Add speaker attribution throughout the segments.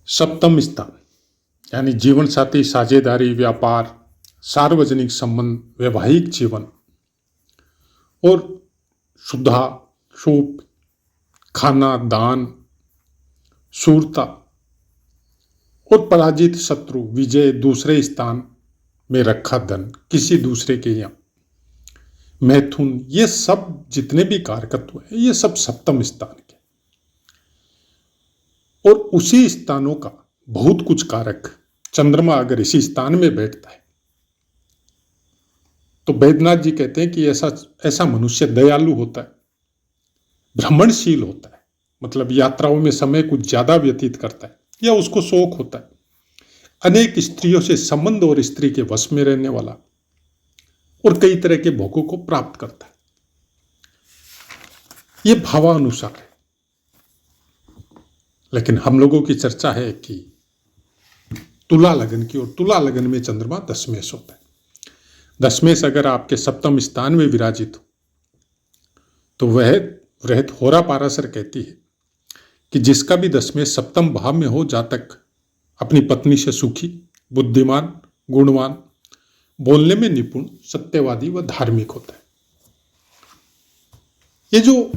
Speaker 1: सप्तम स्थान यानी जीवन साथी, साझेदारी, व्यापार, सार्वजनिक संबंध, वैवाहिक जीवन और शुद्धा, शुभ, खाना, दान, शूरता और पराजित शत्रु, विजय, दूसरे स्थान में रखा धन, किसी दूसरे के यहाँ, मैथुन, ये सब जितने भी कारकत्व हैं ये सब सप्तम स्थान के। और उसी स्थानों का बहुत कुछ कारक चंद्रमा अगर इसी स्थान में बैठता है तो बैद्यनाथ जी कहते हैं कि ऐसा मनुष्य दयालु होता है, भ्रमणशील होता है, मतलब यात्राओं में समय कुछ ज्यादा व्यतीत करता है या उसको शौक होता है, अनेक स्त्रियों से संबंध और स्त्री के वश में रहने वाला और कई तरह के भोगों को प्राप्त करता है। ये भावानुसार है, लेकिन हम लोगों की चर्चा है कि तुला लगन की, और तुला लगन में चंद्रमा दशमेश होता है। दशमेश अगर आपके सप्तम स्थान में विराजित हो तो वह वृहत होरा पाराशर कहती है कि जिसका भी दशमेश सप्तम भाव में हो, जातक अपनी पत्नी से सुखी, बुद्धिमान, गुणवान, बोलने में निपुण, सत्यवादी व धार्मिक होता है। ये जो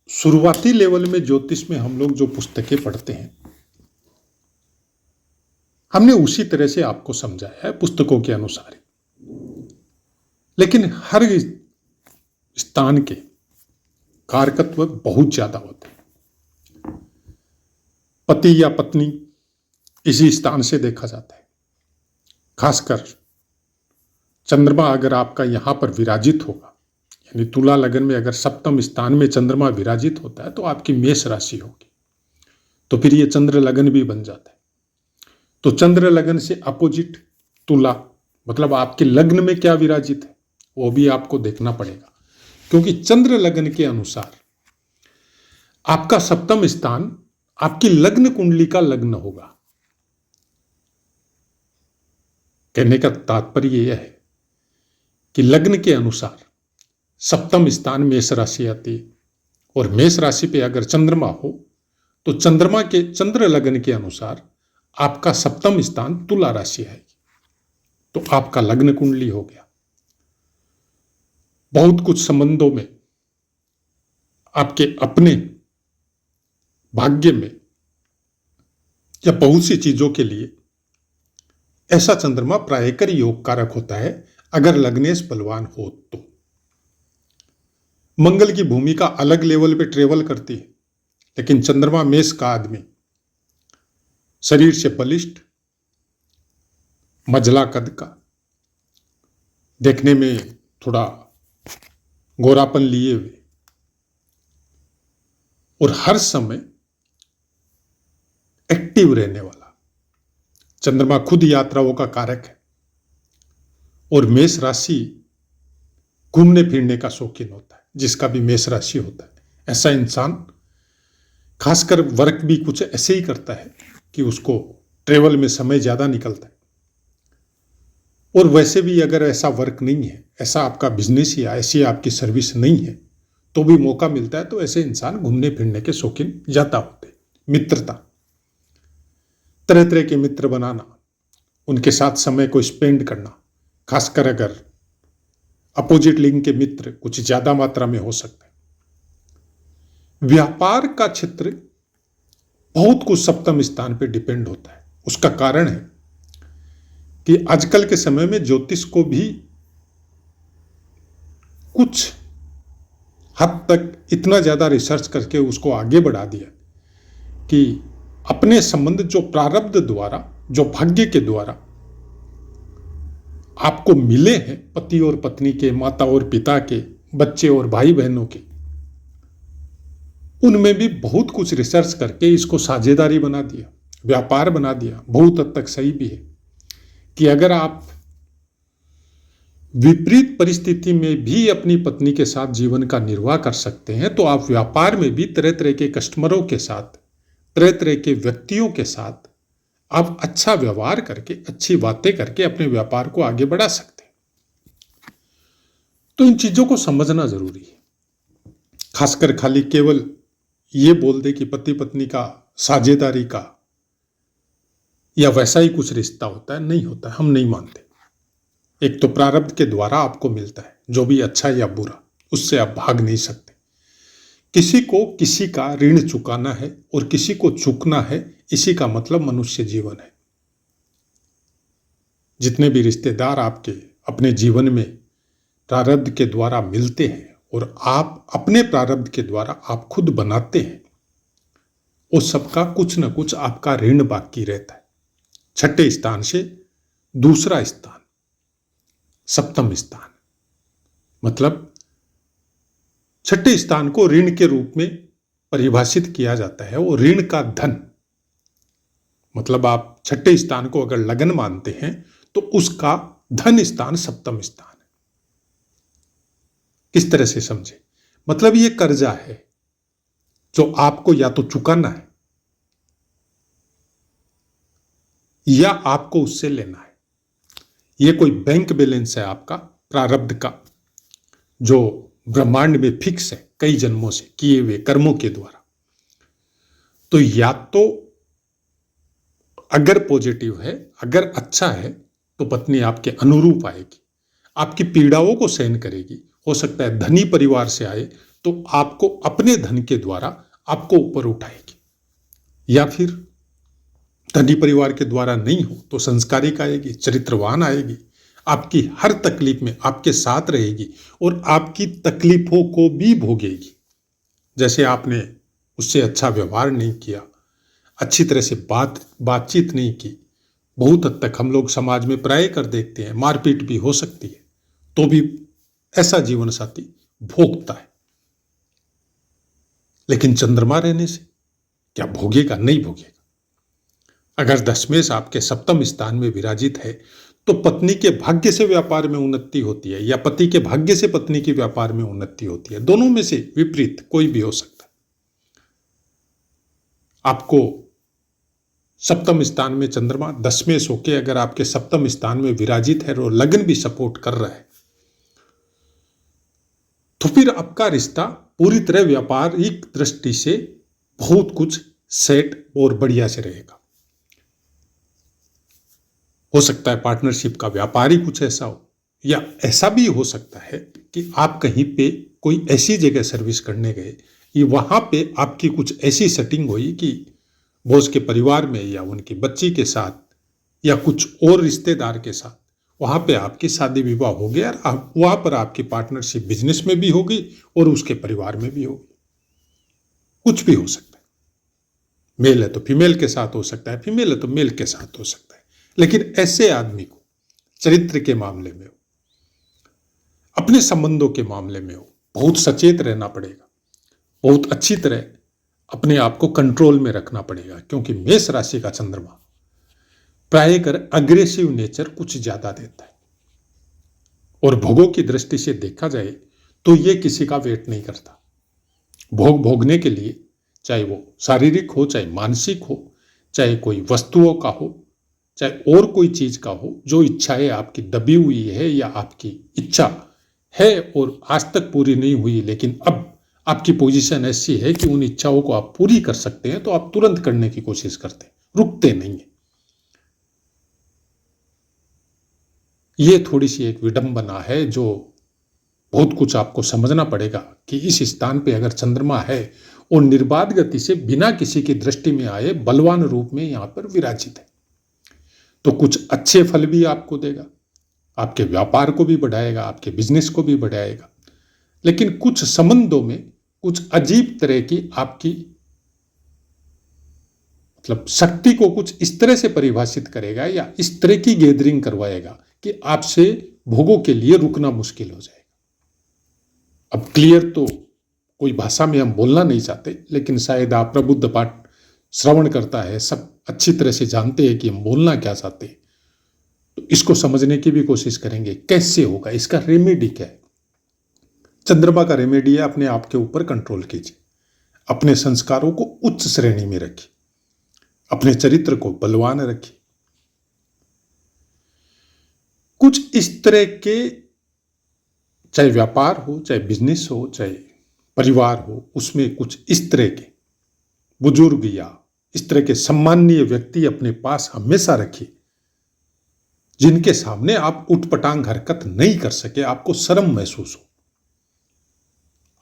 Speaker 1: शुरुआती लेवल में ज्योतिष में हम लोग जो पुस्तकें पढ़ते हैं, हमने उसी तरह से आपको समझाया है पुस्तकों के अनुसार ही। लेकिन हर स्थान के कारकत्व बहुत ज्यादा होते हैं। पति या पत्नी इसी स्थान से देखा जाता है। खासकर चंद्रमा अगर आपका यहां पर विराजित होगा, यानी तुला लगन में अगर सप्तम स्थान में चंद्रमा विराजित होता है तो आपकी मेष राशि होगी, तो फिर ये चंद्र लगन भी बन जाता है। तो चंद्र लगन से अपोजिट तुला, मतलब आपके लग्न में क्या विराजित है वो भी आपको देखना पड़ेगा, क्योंकि चंद्र लगन के अनुसार आपका सप्तम स्थान आपकी लग्न कुंडली का लग्न होगा। कहने का तात्पर्य यह है कि लग्न के अनुसार सप्तम स्थान मेष राशि आती है, और मेष राशि पे अगर चंद्रमा हो तो चंद्रमा के चंद्र लगन के अनुसार आपका सप्तम स्थान तुला राशि आएगी, तो आपका लग्न कुंडली हो गया। बहुत कुछ संबंधों में, आपके अपने भाग्य में, या बहुत सी चीजों के लिए ऐसा चंद्रमा प्रायकर योग कारक होता है अगर लग्नेश बलवान हो तो। मंगल की भूमिका अलग लेवल पे ट्रेवल करती है, लेकिन चंद्रमा मेष का आदमी शरीर से बलिष्ठ, मझला कद का, देखने में थोड़ा गोरापन लिए हुए, और हर समय एक्टिव रहने वाला। चंद्रमा खुद यात्राओं का कारक है, और मेष राशि घूमने फिरने का शौकीन होता है, जिसका भी मेष राशि होता है। ऐसा इंसान खासकर वर्क भी कुछ ऐसे ही करता है कि उसको ट्रेवल में समय ज्यादा निकलता है। और वैसे भी अगर ऐसा वर्क नहीं है, ऐसा आपका बिजनेस या ऐसी आपकी सर्विस नहीं है, तो भी मौका मिलता है तो ऐसे इंसान घूमने फिरने के शौकीन ज्यादा होते हैं। मित्रता, तरह तरह के मित्र बनाना, उनके साथ समय को स्पेंड करना, खासकर अगर अपोजिट लिंग के मित्र कुछ ज्यादा मात्रा में हो सकते हैं। व्यापार का क्षेत्र बहुत कुछ सप्तम स्थान पे डिपेंड होता है। उसका कारण है कि आजकल के समय में ज्योतिष को भी कुछ हद तक इतना ज्यादा रिसर्च करके उसको आगे बढ़ा दिया कि अपने संबंध जो प्रारब्ध द्वारा, जो भाग्य के द्वारा आपको मिले हैं, पति और पत्नी के, माता और पिता के, बच्चे और भाई बहनों के, उनमें भी बहुत कुछ रिसर्च करके इसको साझेदारी बना दिया, व्यापार बना दिया। बहुत हद तक सही भी है कि अगर आप विपरीत परिस्थिति में भी अपनी पत्नी के साथ जीवन का निर्वाह कर सकते हैं, तो आप व्यापार में भी तरह तरह के कस्टमरों के साथ, तरह तरह के व्यक्तियों के साथ आप अच्छा व्यवहार करके, अच्छी बातें करके अपने व्यापार को आगे बढ़ा सकते हैं। तो इन चीजों को समझना जरूरी है। खासकर खाली केवल ये बोल दे कि पति पत्नी का साझेदारी का या वैसा ही कुछ रिश्ता होता है, नहीं होता है, हम नहीं मानते। एक तो प्रारब्ध के द्वारा आपको मिलता है, जो भी अच्छा या बुरा, उससे आप भाग नहीं सकते। किसी को किसी का ऋण चुकाना है और किसी को चुकना है, इसी का मतलब मनुष्य जीवन है। जितने भी रिश्तेदार आपके अपने जीवन में प्रारब्ध के द्वारा मिलते हैं और आप अपने प्रारब्ध के द्वारा आप खुद बनाते हैं, उस सबका कुछ न कुछ आपका ऋण बाकी रहता है। छठे स्थान से दूसरा स्थान, सप्तम स्थान, मतलब छठे स्थान को ऋण के रूप में परिभाषित किया जाता है। और ऋण का धन, मतलब आप छठे स्थान को अगर लगन मानते हैं तो उसका धन स्थान सप्तम स्थान है। किस तरह से समझे? मतलब ये कर्जा है जो आपको या तो चुकाना है या आपको उससे लेना है। ये कोई बैंक बैलेंस है आपका प्रारब्ध का, जो ब्रह्मांड में फिक्स है कई जन्मों से किए हुए कर्मों के द्वारा। तो या तो अगर पॉजिटिव है, अगर अच्छा है, तो पत्नी आपके अनुरूप आएगी, आपकी पीड़ाओं को सहन करेगी। हो सकता है धनी परिवार से आए तो आपको अपने धन के द्वारा आपको ऊपर उठाएगी, या फिर धनी परिवार के द्वारा नहीं हो तो संस्कारिक आएगी, चरित्रवान आएगी, आपकी हर तकलीफ में आपके साथ रहेगी और आपकी तकलीफों को भी भोगेगी। जैसे आपने उससे अच्छा व्यवहार नहीं किया, अच्छी तरह से बातचीत नहीं की, बहुत हद तक हम लोग समाज में प्राय कर देखते हैं, मारपीट भी हो सकती है, तो भी ऐसा जीवन साथी भोगता है। लेकिन चंद्रमा रहने से क्या भोगेगा? नहीं भोगेगा। अगर दशमेश आपके सप्तम स्थान में विराजित है तो पत्नी के भाग्य से व्यापार में उन्नति होती है, या पति के भाग्य से पत्नी के व्यापार में उन्नति होती है। दोनों में से विपरीत कोई भी हो सकता है। आपको सप्तम स्थान में चंद्रमा दशमेश होके अगर आपके सप्तम स्थान में विराजित है और लगन भी सपोर्ट कर रहा है, तो फिर आपका रिश्ता पूरी तरह व्यापारिक दृष्टि से बहुत कुछ सेट और बढ़िया से रहेगा। हो सकता है पार्टनरशिप का व्यापार ही कुछ ऐसा हो, या ऐसा भी हो सकता है कि आप कहीं पे कोई ऐसी जगह सर्विस करने गए कि वहां पे आपकी कुछ ऐसी सेटिंग हुई कि बॉस के परिवार में या उनकी बच्ची के साथ या कुछ और रिश्तेदार के साथ वहां पे आपकी शादी विवाह हो गया, और आप वहां पर आपकी पार्टनरशिप बिजनेस में भी होगी और उसके परिवार में भी होगी। कुछ भी हो सकता है। मेल है तो फीमेल के साथ हो सकता है, फीमेल है तो मेल के साथ हो सकता है। लेकिन ऐसे आदमी को चरित्र के मामले में हो, अपने संबंधों के मामले में हो, बहुत सचेत रहना पड़ेगा, बहुत अच्छी तरह अपने आप को कंट्रोल में रखना पड़ेगा। क्योंकि मेष राशि का चंद्रमा प्राय कर अग्रेसिव नेचर कुछ ज्यादा देता है, और भोगों की दृष्टि से देखा जाए तो ये किसी का वेट नहीं करता। भोग भोगने के लिए, चाहे वो शारीरिक हो, चाहे मानसिक हो, चाहे कोई वस्तुओं का हो, चाहे और कोई चीज का हो, जो इच्छाएं आपकी दबी हुई है या आपकी इच्छा है और आज तक पूरी नहीं हुई, लेकिन अब आपकी पोजीशन ऐसी है कि उन इच्छाओं को आप पूरी कर सकते हैं, तो आप तुरंत करने की कोशिश करते हैं, रुकते नहीं है। ये थोड़ी सी एक विडंबना है जो बहुत कुछ आपको समझना पड़ेगा कि इस स्थान पे अगर चंद्रमा है और निर्बाध गति से बिना किसी की दृष्टि में आए बलवान रूप में यहां पर विराजित है, तो कुछ अच्छे फल भी आपको देगा, आपके व्यापार को भी बढ़ाएगा, आपके बिजनेस को भी बढ़ाएगा। लेकिन कुछ संबंधों में कुछ अजीब तरह की आपकी मतलब शक्ति को कुछ इस तरह से परिभाषित करेगा या इस तरह की गैदरिंग करवाएगा कि आपसे भोगों के लिए रुकना मुश्किल हो जाएगा। अब क्लियर तो कोई भाषा में हम बोलना नहीं चाहते, लेकिन शायद आप प्रबुद्ध पाठ श्रवण करता है, सब अच्छी तरह से जानते हैं कि हम बोलना क्या चाहते हैं। तो इसको समझने की भी कोशिश करेंगे, कैसे होगा, इसका रेमेडी क्या है। चंद्रमा का रेमेडी है अपने आप के ऊपर कंट्रोल कीजिए, अपने संस्कारों को उच्च श्रेणी में रखिए, अपने चरित्र को बलवान रखिए। कुछ इस तरह के, चाहे व्यापार हो, चाहे बिजनेस हो, चाहे परिवार हो, उसमें कुछ इस तरह के बुजुर्ग या इस तरह के सम्माननीय व्यक्ति अपने पास हमेशा रखिए, जिनके सामने आप उटपटांग हरकत नहीं कर सके, आपको शर्म महसूस हो।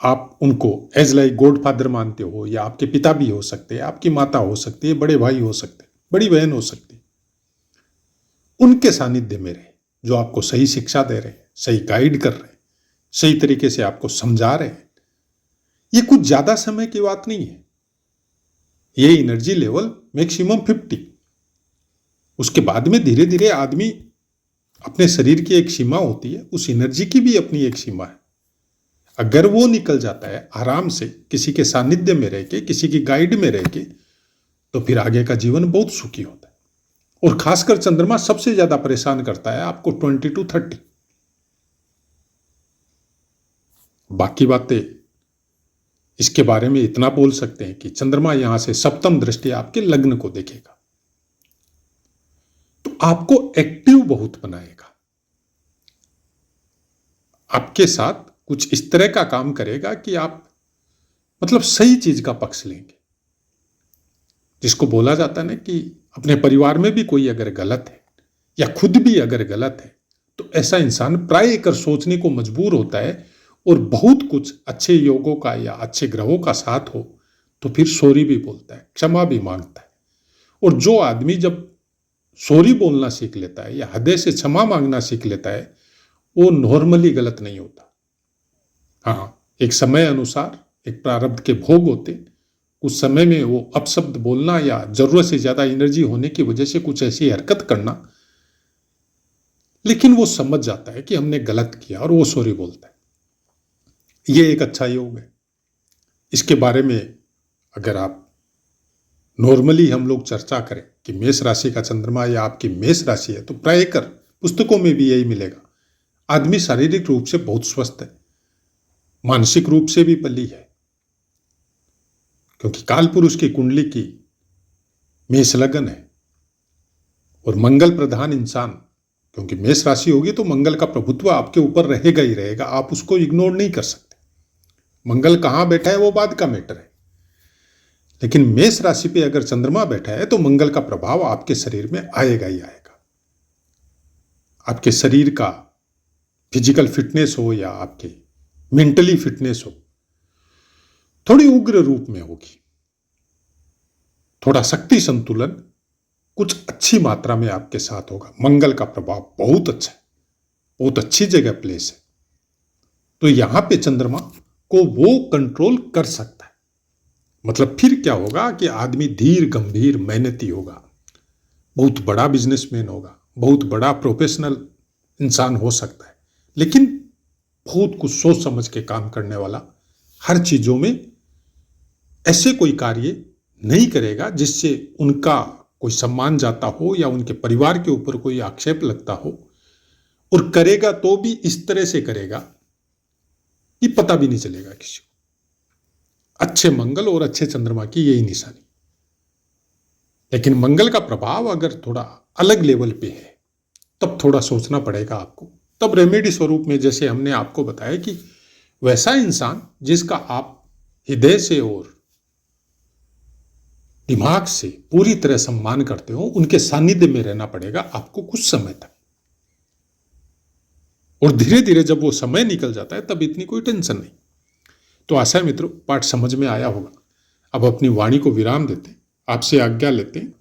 Speaker 1: आप उनको एज लाइक गॉडफादर मानते हो, या आपके पिता भी हो सकते हैं, आपकी माता हो सकती है, बड़े भाई हो सकते हैं, बड़ी बहन हो सकती है। उनके सानिध्य में रहे, जो आपको सही शिक्षा दे रहे हैं, सही गाइड कर रहे हैं, सही तरीके से आपको समझा रहे हैं। ये कुछ ज्यादा समय की बात नहीं है। ये एनर्जी लेवल मैक्सिमम 50। उसके बाद में धीरे धीरे आदमी अपने शरीर की एक सीमा होती है, उस एनर्जी की भी अपनी एक सीमा है। अगर वो निकल जाता है आराम से, किसी के सानिध्य में रह के, किसी की गाइड में रह के, तो फिर आगे का जीवन बहुत सुखी होता है। और खासकर चंद्रमा सबसे ज्यादा परेशान करता है आपको 20 to 30। बाकी बातें इसके बारे में इतना बोल सकते हैं कि चंद्रमा यहां से सप्तम दृष्टि आपके लग्न को देखेगा, तो आपको एक्टिव बहुत बनाएगा। आपके साथ कुछ इस तरह का काम करेगा कि आप मतलब सही चीज का पक्ष लेंगे। जिसको बोला जाता है ना कि अपने परिवार में भी कोई अगर गलत है या खुद भी अगर गलत है, तो ऐसा इंसान प्राय कर सोचने को मजबूर होता है, और बहुत कुछ अच्छे योगों का या अच्छे ग्रहों का साथ हो तो फिर सॉरी भी बोलता है, क्षमा भी मांगता है। और जो आदमी जब सॉरी बोलना सीख लेता है या हृदय से क्षमा मांगना सीख लेता है, वो नॉर्मली गलत नहीं होता। हाँ, एक समय अनुसार एक प्रारब्ध के भोग होते, उस समय में वो अपशब्द बोलना या जरूरत से ज्यादा एनर्जी होने की वजह से कुछ ऐसी हरकत करना, लेकिन वो समझ जाता है कि हमने गलत किया और वो सॉरी बोलता है। ये एक अच्छा योग है। इसके बारे में अगर आप नॉर्मली हम लोग चर्चा करें कि मेष राशि का चंद्रमा या आपकी मेष राशि है, तो प्राय कर पुस्तकों में भी यही मिलेगा। आदमी शारीरिक रूप से बहुत स्वस्थ है, मानसिक रूप से भी बली है, क्योंकि काल पुरुष की कुंडली की मेष लगन है। और मंगल प्रधान इंसान, क्योंकि मेष राशि होगी तो मंगल का प्रभुत्व आपके ऊपर रहेगा ही रहेगा, आप उसको इग्नोर नहीं कर सकते। मंगल कहां बैठा है वो बाद का मैटर है, लेकिन मेष राशि पे अगर चंद्रमा बैठा है तो मंगल का प्रभाव आपके शरीर में आएगा ही आएगा। आपके शरीर का फिजिकल फिटनेस हो या आपके मेंटली फिटनेस हो, थोड़ी उग्र रूप में होगी। थोड़ा शक्ति संतुलन कुछ अच्छी मात्रा में आपके साथ होगा। मंगल का प्रभाव बहुत अच्छा है, बहुत अच्छी जगह प्लेस है, तो यहां पे चंद्रमा को वो कंट्रोल कर सकता है। मतलब फिर क्या होगा कि आदमी धीर गंभीर मेहनती होगा, बहुत बड़ा बिजनेसमैन होगा, बहुत बड़ा प्रोफेशनल इंसान हो सकता है, लेकिन बहुत कुछ सोच समझ के काम करने वाला, हर चीजों में ऐसे कोई कार्य नहीं करेगा जिससे उनका कोई सम्मान जाता हो या उनके परिवार के ऊपर कोई आक्षेप लगता हो, और करेगा तो भी इस तरह से करेगा कि पता भी नहीं चलेगा किसी को। अच्छे मंगल और अच्छे चंद्रमा की यही निशानी। लेकिन मंगल का प्रभाव अगर थोड़ा अलग लेवल पे है, तब थोड़ा सोचना पड़ेगा आपको। तब रेमेडी स्वरूप में जैसे हमने आपको बताया कि वैसा इंसान जिसका आप हृदय से और दिमाग से पूरी तरह सम्मान करते हो, उनके सानिध्य में रहना पड़ेगा आपको कुछ समय तक। और धीरे धीरे जब वो समय निकल जाता है तब इतनी कोई टेंशन नहीं। तो आशा है मित्रों पाठ समझ में आया होगा। अब अपनी वाणी को विराम देते हैं, आपसे आज्ञा लेते हैं।